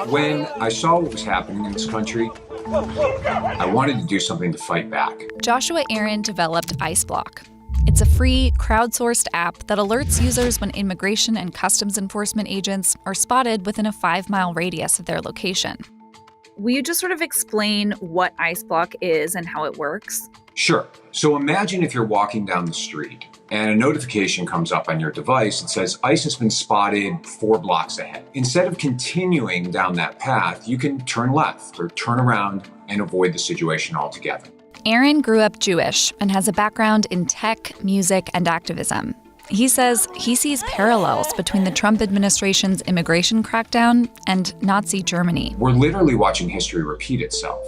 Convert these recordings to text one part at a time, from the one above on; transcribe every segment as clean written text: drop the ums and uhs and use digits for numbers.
When I saw what was happening in this country, I wanted to do something to fight back. Joshua Aaron developed ICEBlock. It's a free, crowdsourced app that alerts users when immigration and customs enforcement agents are spotted within a 5-mile radius of their location. Will you just sort of explain what ICEBlock is and how it works? Sure. So imagine if you're walking down the street and a notification comes up on your device that says ICE has been spotted 4 blocks ahead. Instead of continuing down that path, you can turn left or turn around and avoid the situation altogether. Aaron grew up Jewish and has a background in tech, music, and activism. He says he sees parallels between the Trump administration's immigration crackdown and Nazi Germany. We're literally watching history repeat itself.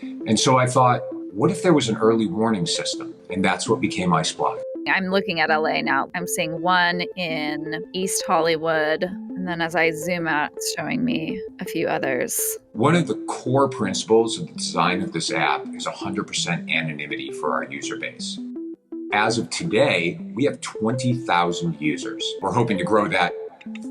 And so I thought, what if there was an early warning system? And that's what became ICEBlock. I'm looking at LA now. I'm seeing one in East Hollywood. And then as I zoom out, it's showing me a few others. One of the core principles of the design of this app is 100% anonymity for our user base. As of today, we have 20,000 users. We're hoping to grow that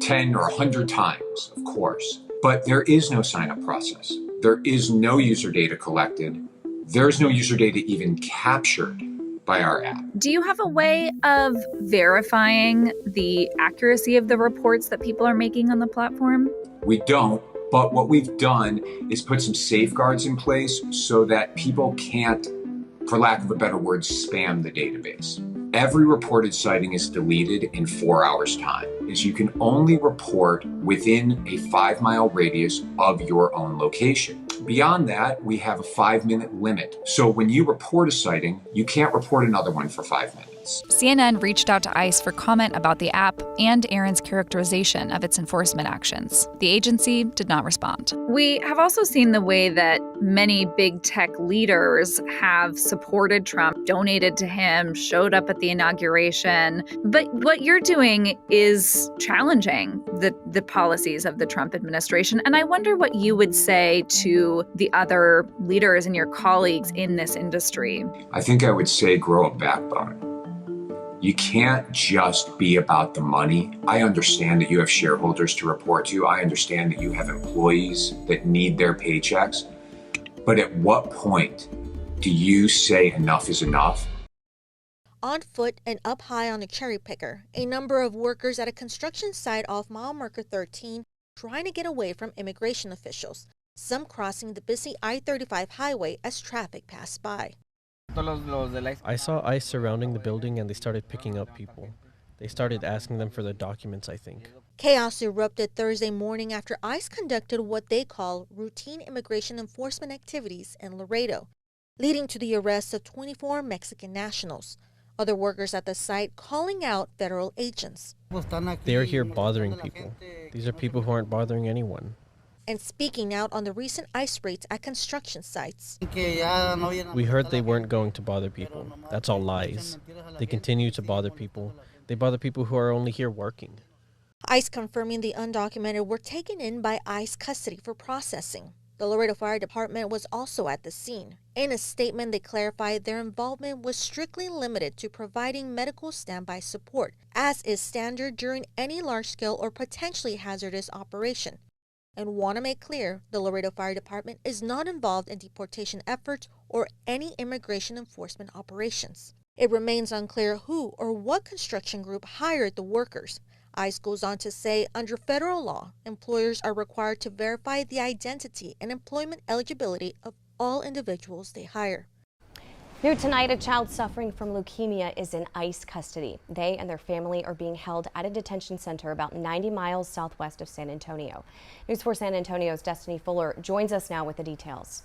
10 or 100 times, of course. But there is no sign-up process. There is no user data collected. There's no user data even captured by our app. Do you have a way of verifying the accuracy of the reports that people are making on the platform? We don't, but what we've done is put some safeguards in place so that people can't, for lack of a better word, spam the database. Every reported sighting is deleted in 4 hours' time, as you can only report within a 5-mile radius of your own location. Beyond that, we have a 5-minute limit. So when you report a sighting, you can't report another one for 5 minutes. CNN reached out to ICE for comment about the app and Aaron's characterization of its enforcement actions. The agency did not respond. We have also seen the way that many big tech leaders have supported Trump, donated to him, showed up at the inauguration. But what you're doing is challenging the policies of the Trump administration. And I wonder what you would say to the other leaders and your colleagues in this industry. I think I would say grow a backbone. You can't just be about the money. I understand that you have shareholders to report to. I understand that you have employees that need their paychecks. But at what point do you say enough is enough? On foot and up high on a cherry picker, a number of workers at a construction site off mile marker 13 trying to get away from immigration officials, some crossing the busy I-35 highway as traffic passed by. I saw ICE surrounding the building and they started picking up people. They started asking them for their documents, I think. Chaos erupted Thursday morning after ICE conducted what they call routine immigration enforcement activities in Laredo, leading to the arrest of 24 Mexican nationals. Other workers at the site calling out federal agents. They are here bothering people. These are people who aren't bothering anyone. And speaking out on the recent ICE raids at construction sites. We heard they weren't going to bother people. That's all lies. They continue to bother people. They bother people who are only here working. ICE confirming the undocumented were taken in by ICE custody for processing. The Laredo Fire Department was also at the scene. In a statement, they clarified their involvement was strictly limited to providing medical standby support, as is standard during any large-scale or potentially hazardous operation. And want to make clear, the Laredo Fire Department is not involved in deportation efforts or any immigration enforcement operations. It remains unclear who or what construction group hired the workers. ICE goes on to say, under federal law, employers are required to verify the identity and employment eligibility of all individuals they hire. New tonight, a child suffering from leukemia is in ICE custody. They and their family are being held at a detention center about 90 miles southwest of San Antonio. News 4 San Antonio's Destiny Fuller joins us now with the details.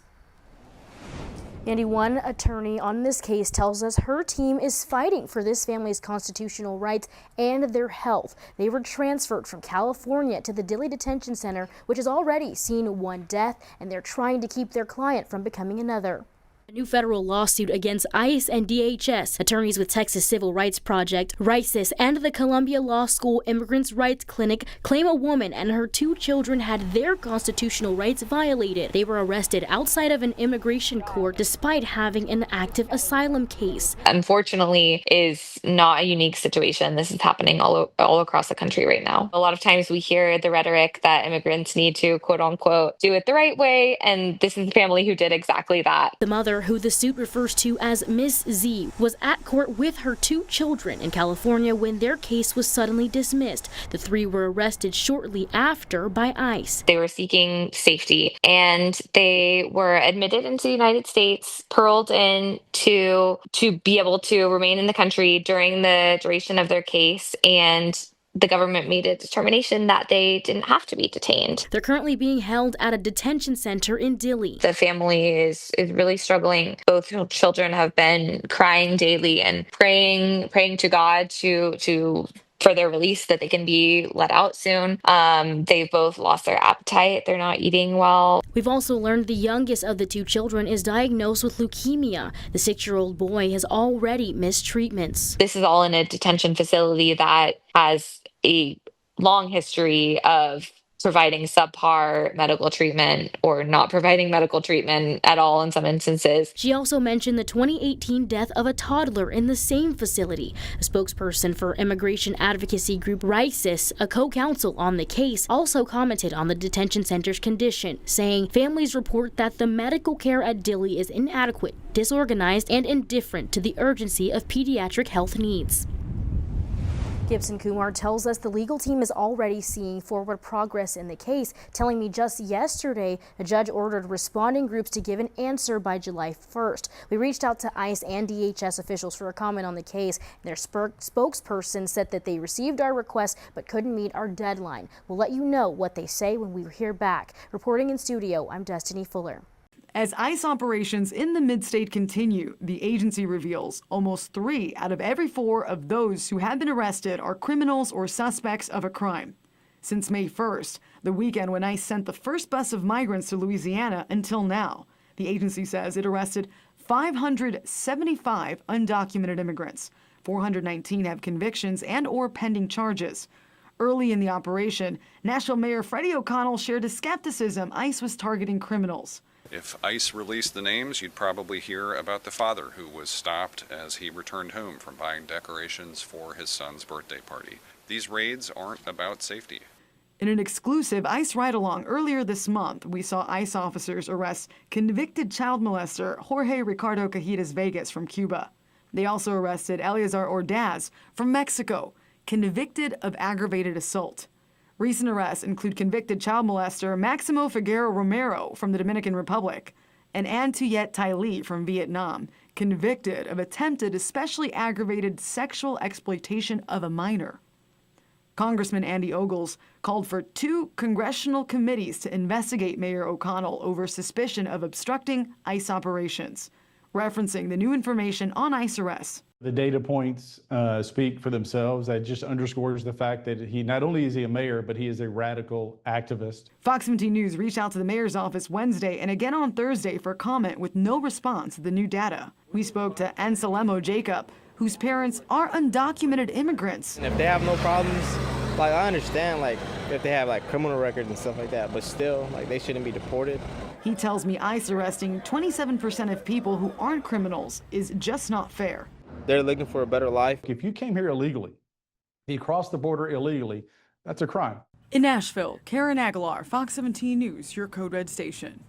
Andy, one attorney on this case tells us her team is fighting for this family's constitutional rights and their health. They were transferred from California to the Dilly Detention Center, which has already seen one death, and they're trying to keep their client from becoming another. A new federal lawsuit against ICE and DHS, attorneys with Texas Civil Rights Project, RISIS, and the Columbia Law School Immigrants' Rights Clinic claim a woman and her 2 children had their constitutional rights violated. They were arrested outside of an immigration court despite having an active asylum case. Unfortunately, is not a unique situation. This is happening all across the country right now. A lot of times we hear the rhetoric that immigrants need to, quote unquote, do it the right way, and this is the family who did exactly that. The mother, who the suit refers to as Miss Z, was at court with her 2 children in California when their case was suddenly dismissed. The 3 were arrested shortly after by ICE. They were seeking safety, and they were admitted into the United States, paroled in to be able to remain in the country during the duration of their case, and the government made a determination that they didn't have to be detained. They're currently being held at a detention center in Dilly. The family is really struggling. Both children have been crying daily and praying to God for their release, that they can be let out soon. They've both lost their appetite. They're not eating well. We've also learned the youngest of the 2 children is diagnosed with leukemia. The 6-year-old boy has already missed treatments. This is all in a detention facility that has a long history of providing subpar medical treatment or not providing medical treatment at all in some instances. She also mentioned the 2018 death of a toddler in the same facility. A spokesperson for immigration advocacy group RISIS, a co-counsel on the case, also commented on the detention center's condition, saying families report that the medical care at Dilly is inadequate, disorganized, and indifferent to the urgency of pediatric health needs. Gibson Kumar tells us the legal team is already seeing forward progress in the case, telling me just yesterday a judge ordered responding groups to give an answer by July 1st. We reached out to ICE and DHS officials for a comment on the case. Their spokesperson said that they received our request but couldn't meet our deadline. We'll let you know what they say when we hear back. Reporting in studio, I'm Destiny Fuller. As ICE operations in the mid-state continue, the agency reveals almost 3 out of every 4 of those who have been arrested are criminals or suspects of a crime. Since May 1st, the weekend when ICE sent the first bus of migrants to Louisiana, until now, the agency says it arrested 575 undocumented immigrants. 419 have convictions and or pending charges. Early in the operation, Nashville Mayor Freddie O'Connell shared his skepticism ICE was targeting criminals. If ICE released the names, you'd probably hear about the father who was stopped as he returned home from buying decorations for his son's birthday party. These raids aren't about safety. In an exclusive ICE ride-along earlier this month, we saw ICE officers arrest convicted child molester Jorge Ricardo Cajitas Vegas from Cuba. They also arrested Eleazar Ordaz from Mexico, convicted of aggravated assault. Recent arrests include convicted child molester Maximo Figueroa Romero from the Dominican Republic and Antuyet Tai Lee from Vietnam, convicted of attempted especially aggravated sexual exploitation of a minor. Congressman Andy Ogles called for 2 congressional committees to investigate Mayor O'Connell over suspicion of obstructing ICE operations, referencing the new information on ICE arrests. The data points speak for themselves. That just underscores the fact that he not only is he a mayor, but he is a radical activist. Fox 17 News reached out to the mayor's office Wednesday and again on Thursday for comment with no response to the new data. We spoke to Anselmo Jacob, whose parents are undocumented immigrants. And if they have no problems, like I understand, like if they have like criminal records and stuff like that, but still, like they shouldn't be deported. He tells me ICE arresting 27% of people who aren't criminals is just not fair. They're looking for a better life. If you came here illegally, you crossed the border illegally, that's a crime. In Nashville, Karen Aguilar, Fox 17 News, your Code Red station.